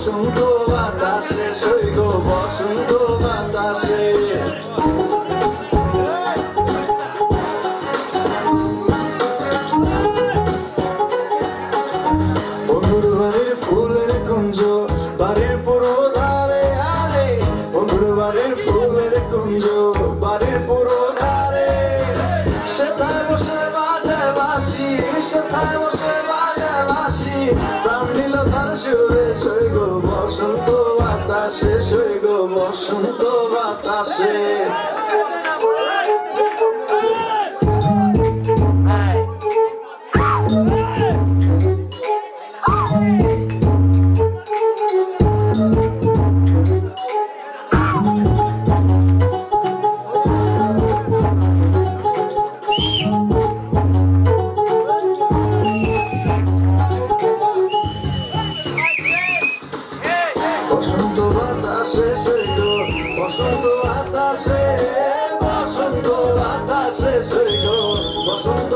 বসন্ত বাতাসে সৈগ বসন্ত বাতাসে বন্ধুর বাড়ির ফুলের কুঞ্জ বাড়ির পুরো ধারে আরে বন্ধুর বাড়ির ফুলের কুঞ্জ বাড়ির পুরো ধারে সেথায় বসে বাজে বাঁশি সেথায় বসে বাজে বাঁশি প্রাণ নিল তার সুরে সৈগ বসন্ত বাতাসে সৈগ বসন্ত বাতাসে বসন্ত বাতাসে সৈগ বসন্ত বাতাসে বসন্ত বাতাসে সৈগ বসন্ত